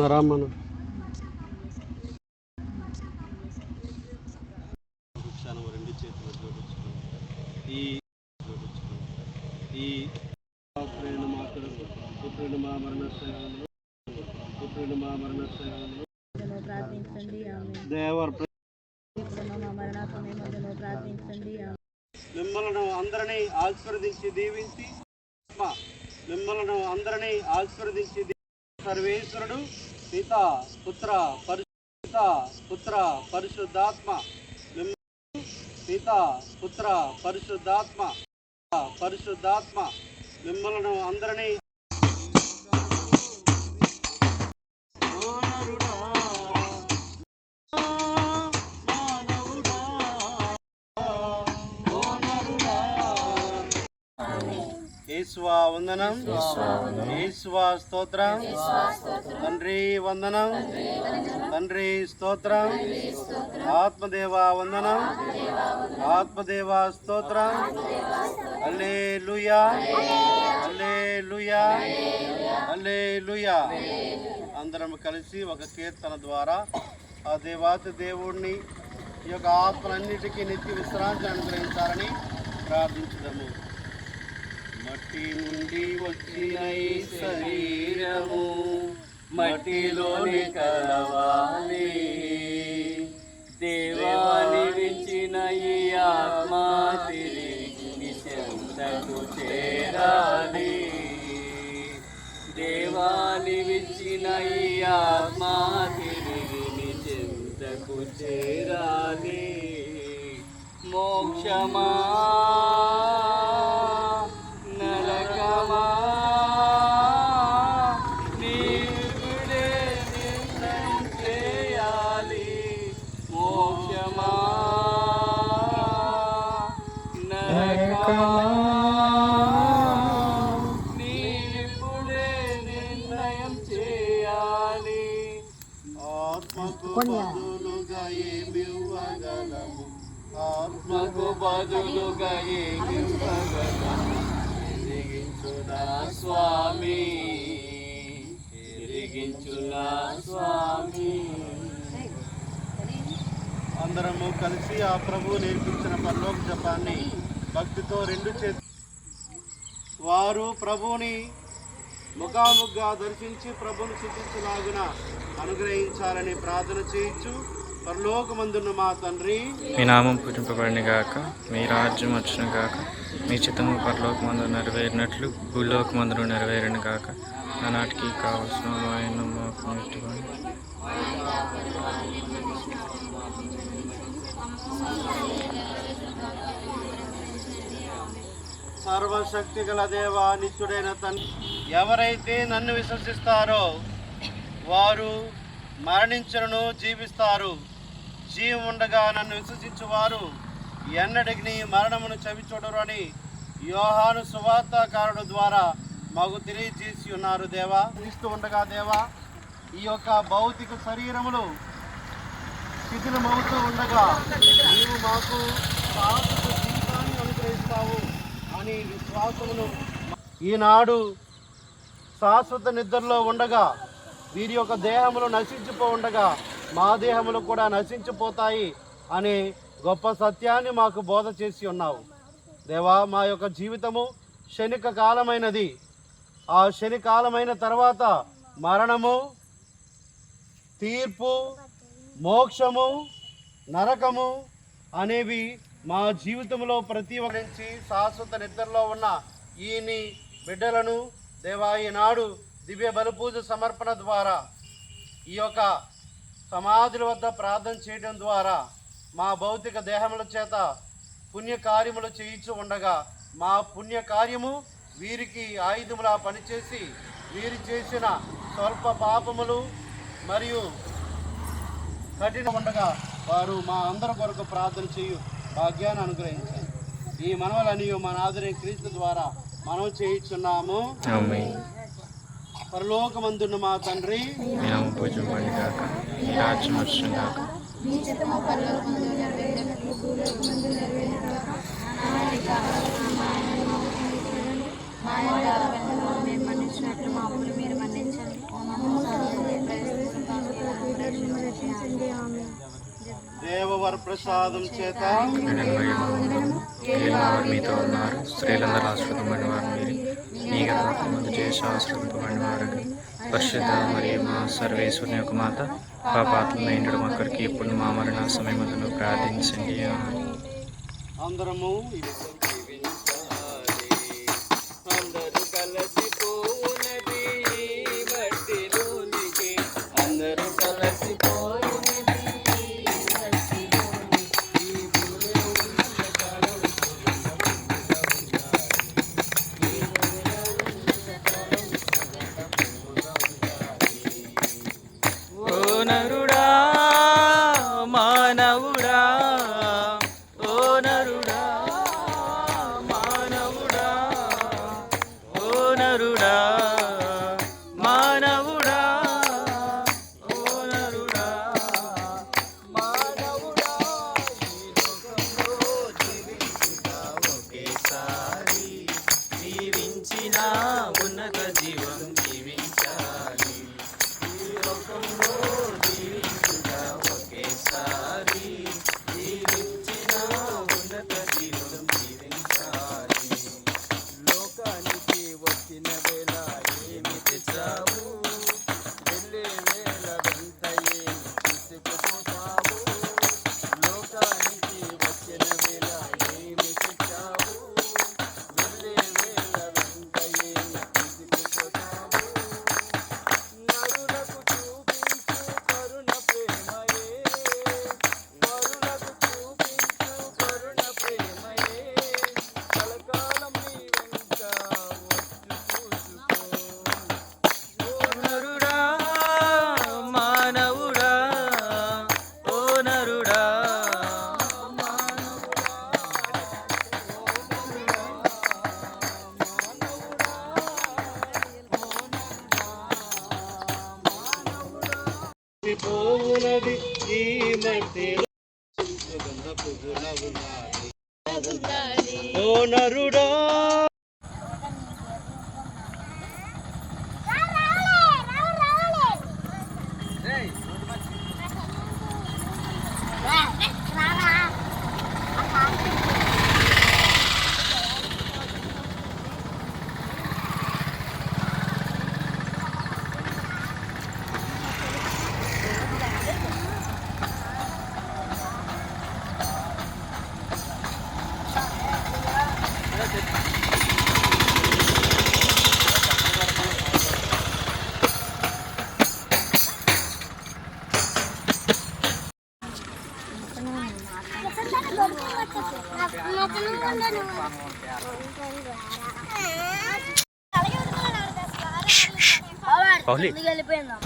రామన్న రెండు చేతులు జోడించుకుని ఈ పుత్రుని మా మరణ మిమ్మల్ని అందరినీ ఆశీర్వదించి దీవించి మిమ్మల్ని అందరినీ ఆశీర్వదించి సర్వేశ్వరుడు పిత పుత్ర పరిశుద్ధాత్మ పిత పుత్ర పరిశుద్ధాత్మ మిమ్మల్ని అందరినీ యేసువా వందనం, యేసువా స్తోత్రం, తండ్రి వందనం, తండ్రి స్తోత్రం, ఆత్మదేవా వందనం, ఆత్మదేవా స్తోత్రం. హల్లెలూయా, హల్లెలూయా, హల్లెలూయా. అందరం కలిసి ఒక కీర్తన ద్వారా ఆ దేవాతి దేవుణ్ణి ఈ యొక్క ఆత్మలన్నిటికీ నిత్య విశ్రాంతి అనుగ్రహించాలని ప్రార్థించుదాము. మట్టి నుండి వచ్చిన ఈ శరీరము మట్టిలోని కలవాలి, దేవాని వించిన ఈ ఆత్మ తిరిగి చెంతకు చేరాలి, దేవాని వించిన ఈ ఆత్మ తిరిగి చెంతకు చేరాలి. మోక్షమా ఆత్మకు బదులుగా తిరిగించునా స్వామి, తిరిగించునా స్వామి. అందరము కలిసి ఆ ప్రభువు నేర్పించిన పరలోక జపాన్ని భక్తితో రెండు చేతులు వారు ప్రభువుని ముఖాముఖిగా దర్శించి ప్రభువుని స్తుతించులాగున అనుగ్రహించాలని ప్రార్థన చేయొచ్చు. పరలోకమందున్న మా తండ్రి, మీ నామం పూజింపబడిన గాక, మీ రాజ్యం వచ్చిన గాక, మీ చిత్తము పరలోకమందు నెరవేరినట్లు భూలోకమందు నెరవేరిన గాక. ఆనాటికి కావలసిన ఆయన మాకు నేర్చుకోండి. సర్వశక్తి గల దేవా, నిత్యుడైన తండ్రి, ఎవరైతే నన్ను విశ్వసిస్తారో వారు మరణించను జీవిస్తారు. జీవం ఉండగా నన్ను విశ్వసించువారు ఎన్నటికి మరణమును చవిచూడరు అని యోహాను సువార్తాకారుడు ద్వారా మాకు తెలియజేసి ఉన్నారు. దేవా, క్రీస్తు ఉండగా దేవా, ఈ యొక్క భౌతిక శరీరములు శిథిలమవుతూ ఉండగా నీవు మాకు శాశ్వత జీవితాన్ని అనుగ్రహిస్తావు అని విశ్వాసమును ఈనాడు శాశ్వత నిద్రలో ఉండగా వీరి యొక్క దేహములు నశించిపో ఉండగా మా దేహములు కూడా నశించిపోతాయి అనే గొప్ప సత్యాన్ని మాకు బోధ చేసి ఉన్నావు. దేవా, మా యొక్క జీవితము క్షణిక కాలమైనది. ఆ క్షణికాలమైన తర్వాత మరణము, తీర్పు, మోక్షము, నరకము అనేవి మా జీవితంలో ప్రతి ఒక్కరించి శాశ్వత నిద్రలో ఉన్న ఈని బిడ్డలను దేవా ఈనాడు దివ్య బలిపూజ సమర్పణ ద్వారా ఈ యొక్క సమాధుల వద్ద ప్రార్థన చేయడం ద్వారా మా భౌతిక దేహముల చేత పుణ్యకార్యములు చేయించు ఉండగా మా పుణ్యకార్యము వీరికి ఆయుధములా పనిచేసి వీరు చేసిన స్వల్ప పాపములు మరియు కఠిన ఉండగా వారు మా అందరి కొరకు ప్రార్థన చేయు భాగ్యాన్ని అనుగ్రహించారు. ఈ మనవలని మా నాథుని క్రీస్తు ద్వారా మనం చేయించున్నాము. పరలోకమందున్న మా తండ్రి, పూజింపబడి గాక, మీ రాజ్యం వచ్చును గాక, ప్రసాదం చేత వారు మీతో ఉన్నారు. స్త్రీలందరూ ఆశ్రదమైన వారు మీరు. మీ గర్భఫలమును చేసి ఆశ్రదింపబడిన వారు. పరిశుద్ధ మరియు మా సర్వేశ్వరుని యొక్క మాత పాపాత్మైన మా కొరకు ఇప్పుడు మా మరణ సమయములను ప్రార్థించండి. ఆమేన్. అందరము అందరూ కలిసిపోనది మట్టిలోనికి, అందరూ కలిసిపోయినది మట్టిలోనికి. ఈ భూమిలో ఉన్న కాలం ఓ నరుడా మానవుడా, ఓ నరుడా మానవుడా, ఓ నరుడా మానవుడా, ఓ నరుడా మానవుడా, ఈ లోకంలో జీవించుట ఒకేసారి, జీవించిన ఉన్నత జీవం జీవించాలి. ఈ లోకంలో జీవించుట ఒకేసారి, జీవించిన ఉన్నత జీవం జీవించాలి. లోకానికి వచ్చిన వేళ ఏమి తెచ్చావు, వెళ్ళే వేళ వెంట ఏమి తీసుకుపోతావు. లోకానికి వచ్చిన వేళ ఏమి తెచ్చావు, వెళ్ళే వేళ వెంట ఏమి తీసుకుపోతావు. నరులకు చూపించు కరుణ ప్రేమయే, నరులకు చూపించు కరుణ ప్రేమయే, కలకాలం నీ వెంట వచ్చు చూసుకో. ఓ నరుడా మానవుడా, ఓ నరుడా పోవునది ఈ మట్టిలో సుగంధపు గుణమున్నది. ఓ నరుడా పౌలి వెళ్ళిపోయిందా